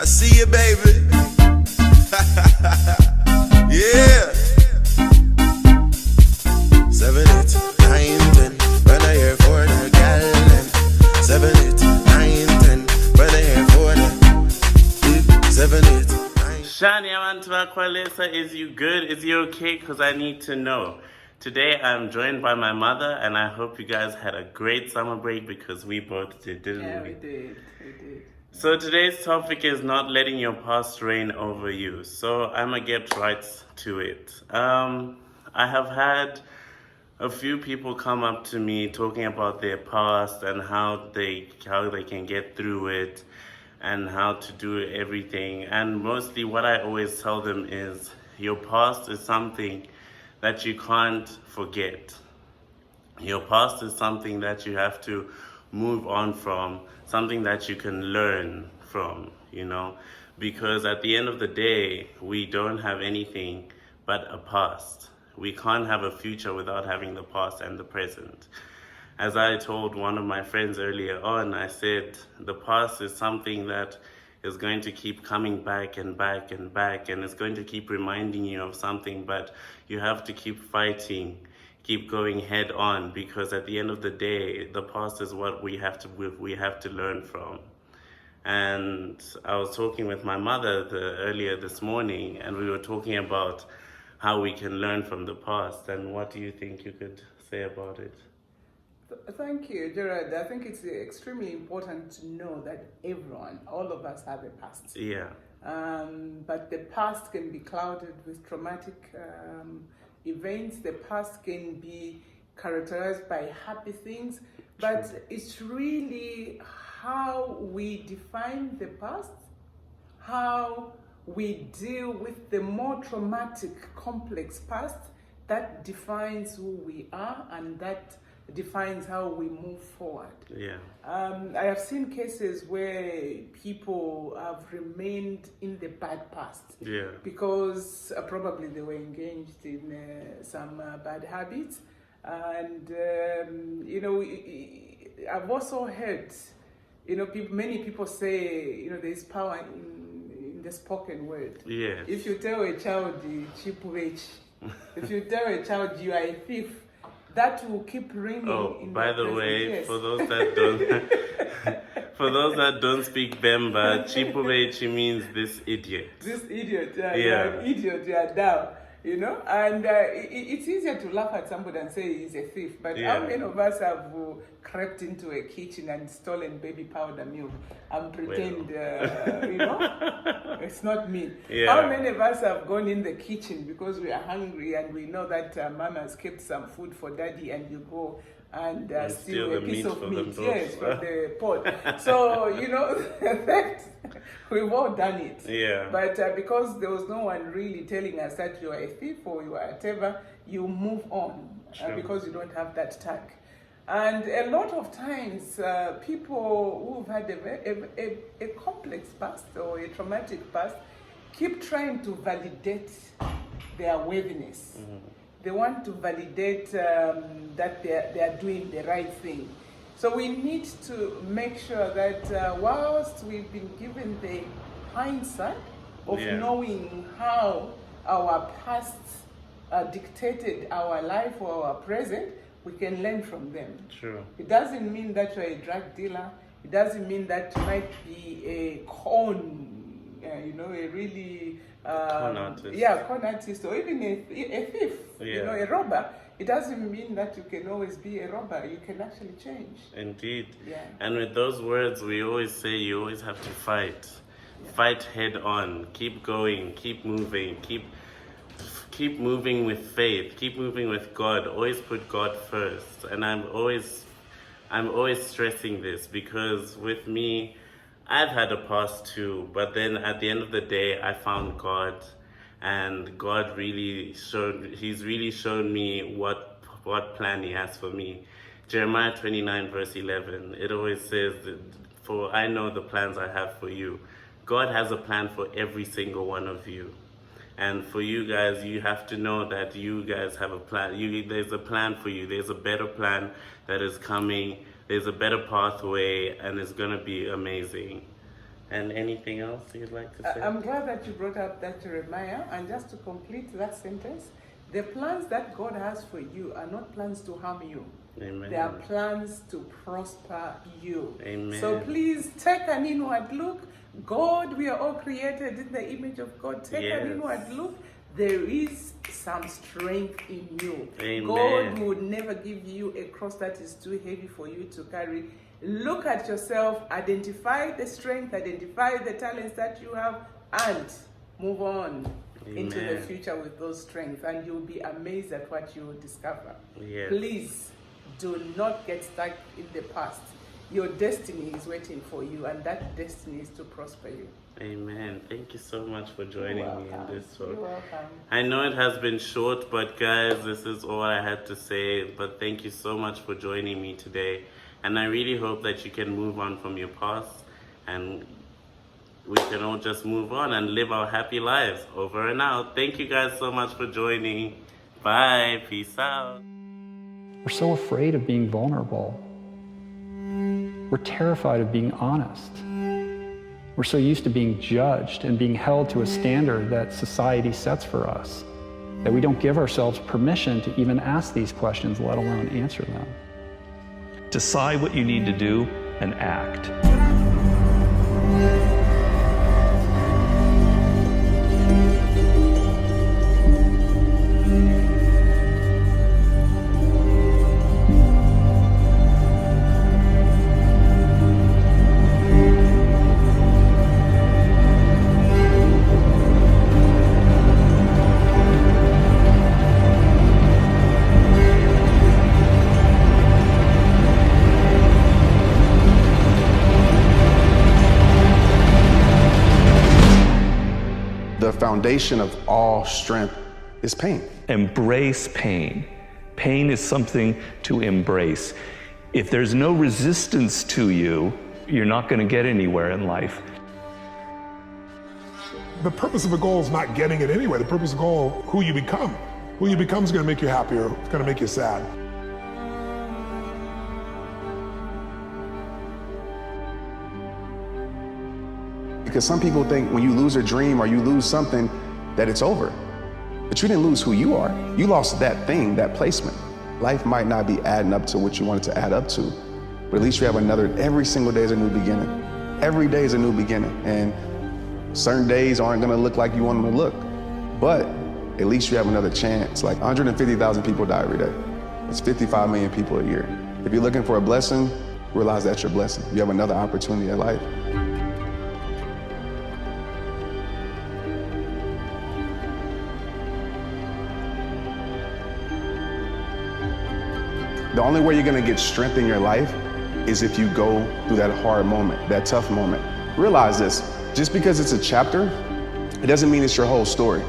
I see you, baby. Yeah. 7, 8, 9, 10. When I hear for the gal. 7, 8, 9, 10. When I hear for the 7, 8, 9. Shani, I want to Akwalesa. Is you good? Is you okay? Because I need to know. Today I'm joined by my mother, and I hope you guys had a great summer break because we both did, didn't we? Yeah, we did. So today's topic is not letting your past reign over you. So I'm gonna get right to it. I have had a few people come up to me talking about their past and how they can get through it and how to do everything. And mostly what I always tell them is your past is something that you can't forget. Your past is something that you have to move on from, something that you can learn from, because at the end of the day, we don't have anything but a past. We can't have a future without having the past and the present. As I told one of my friends earlier on, I said the past is something that is going to keep coming back and back and back, and it's going to keep reminding you of something, but you have to keep fighting, keep going head on, because at the end of the day, the past is what we have to learn from. And I was talking with my mother earlier this morning, and we were talking about how we can learn from the past. And what do you think you could say about it? Thank you, Gerard. I think it's extremely important to know that all of us have a past. Yeah. But the past can be clouded with traumatic events. The past can be characterized by happy things. But it's really how we define the past, how we deal with the more traumatic, complex past that defines who we are and that defines how we move forward. Yeah. I have seen cases where people have remained in the bad past. Yeah. Because probably they were engaged in some bad habits. And, I've also heard, many people say, there's power in the spoken word. Yes. If you tell a child, if you tell a child you are a thief, that will keep ringing. Oh, in by the way, yes. for those that don't speak Bemba, Chipuvechi means this idiot. This idiot, Yeah. you're an idiot, you're down, and it's easier to laugh at somebody and say he's a thief, but how many of us have crept into a kitchen and stolen baby powder milk and pretend, it's not me. Yeah. How many of us have gone in the kitchen because we are hungry and we know that mama has kept some food for daddy, and you go and steal a piece of meat, yes, from the pot. So, that we've all done it. Yeah. But because there was no one really telling us that you are a thief or you are whatever, you move on because you don't have that tag. And a lot of times, people who've had a complex past or a traumatic past keep trying to validate their worthiness. Mm-hmm. They want to validate that they are doing the right thing. So we need to make sure that whilst we've been given the hindsight of knowing how our past dictated our life or our present, we can learn from them. True. It doesn't mean that you're a drug dealer. It doesn't mean that you might be a a really con artist. Yeah, con artist, or even a thief, a robber. It doesn't mean that you can always be a robber. You can actually change. Indeed. Yeah. And with those words, we always say you always have to fight. Yeah. Fight head on. Keep going. Keep moving. Keep moving with faith. Keep moving with God. Always put God first. And I'm always stressing this because with me, I've had a past too, but then at the end of the day, I found God, and God He's really shown me what plan He has for me. Jeremiah 29 verse 11, it always says, for I know the plans I have for you. God has a plan for every single one of you. And for you guys, you have to know that you guys have a plan. There's a plan for you. There's a better plan that is coming. There's a better pathway, and it's going to be amazing. And anything else you'd like to say? I'm glad that you brought up that Jeremiah, and just to complete that sentence, the plans that God has for you are not plans to harm you. Amen. They are plans to prosper you. Amen. So please take an inward look. God, we are all created in the image of God. Take an inward look. There is some strength in you. Amen. God would never give you a cross that is too heavy for you to carry. Look at yourself, identify the strength, identify the talents that you have, and move on into the future with those strengths. And you'll be amazed at what you will discover. Yes. Please do not get stuck in the past. Your destiny is waiting for you, and that destiny is to prosper you. Amen. Thank you so much for joining me in this talk. You're welcome. I know it has been short, but guys, this is all I had to say. But thank you so much for joining me today. And I really hope that you can move on from your past, and we can all just move on and live our happy lives. Over and out. Thank you guys so much for joining. Bye. Peace out. We're so afraid of being vulnerable. We're terrified of being honest. We're so used to being judged and being held to a standard that society sets for us that we don't give ourselves permission to even ask these questions, let alone answer them. Decide what you need to do and act. The foundation of all strength is pain. Embrace pain. Pain is something to embrace. If there's no resistance to you, you're not going to get anywhere in life. The purpose of a goal is not getting it anyway. The purpose of a goal, who you become. Who you become is going to make you happy or it's going to make you sad. Because some people think when you lose a dream or you lose something, that it's over. But you didn't lose who you are. You lost that thing, that placement. Life might not be adding up to what you wanted to add up to, but at least you have every single day is a new beginning. Every day is a new beginning. And certain days aren't gonna look like you want them to look, but at least you have another chance. Like 150,000 people die every day. It's 55 million people a year. If you're looking for a blessing, realize that's your blessing. You have another opportunity at life. The only way you're gonna get strength in your life is if you go through that hard moment, that tough moment. Realize this, just because it's a chapter, it doesn't mean it's your whole story.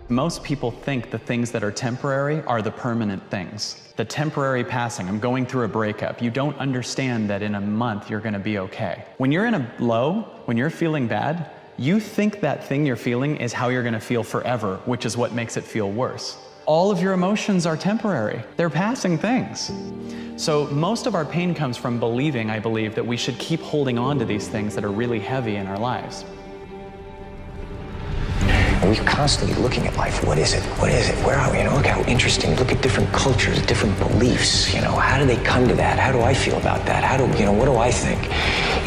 Most people think the things that are temporary are the permanent things. The temporary passing, I'm going through a breakup. You don't understand that in a month you're gonna be okay. When you're in a low, when you're feeling bad, you think that thing you're feeling is how you're gonna feel forever, which is what makes it feel worse. All of your emotions are temporary. They're passing things. So most of our pain comes from believing, I believe, that we should keep holding on to these things that are really heavy in our lives. We're constantly looking at life. What is it? What is it? Where are we? You know, look how interesting. Look at different cultures, different beliefs. You know, how do they come to that? How do I feel about that? What do I think?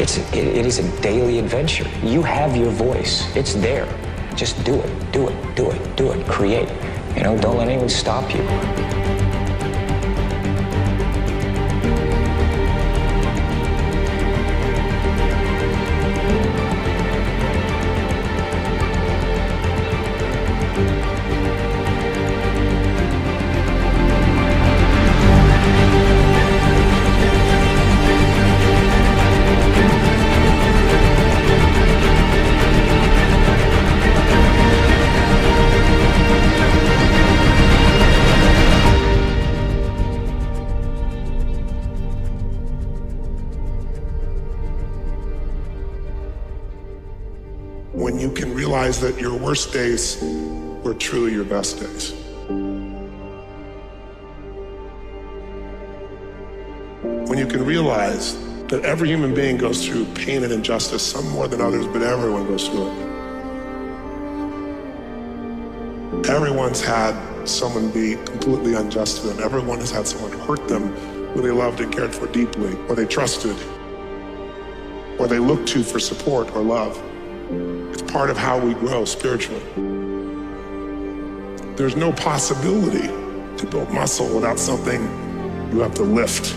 It is a daily adventure. You have your voice. It's there. Just do it. Do it. Do it. Do it. Create. You know, don't let anyone stop you. When you can realize that your worst days were truly your best days. When you can realize that every human being goes through pain and injustice, some more than others, but everyone goes through it. Everyone's had someone be completely unjust to them. Everyone has had someone hurt them who they loved and cared for deeply, or they trusted, or they looked to for support or love. It's part of how we grow spiritually. There's no possibility to build muscle without something you have to lift.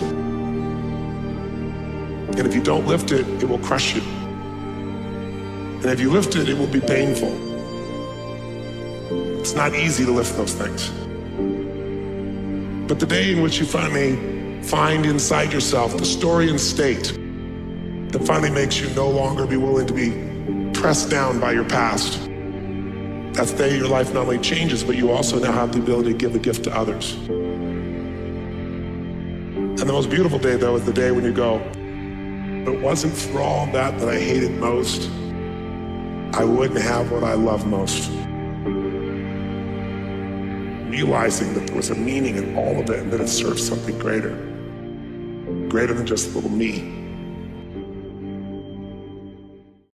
And if you don't lift it, it will crush you. And if you lift it, it will be painful. It's not easy to lift those things. But the day in which you finally find inside yourself the story and state that finally makes you no longer be willing to be pressed down by your past, that's the day your life not only changes, but you also now have the ability to give a gift to others. And the most beautiful day, though, is the day when you go, if it wasn't for all that I hated most, I wouldn't have what I love most. Realizing that there was a meaning in all of it and that it served something greater than just little me.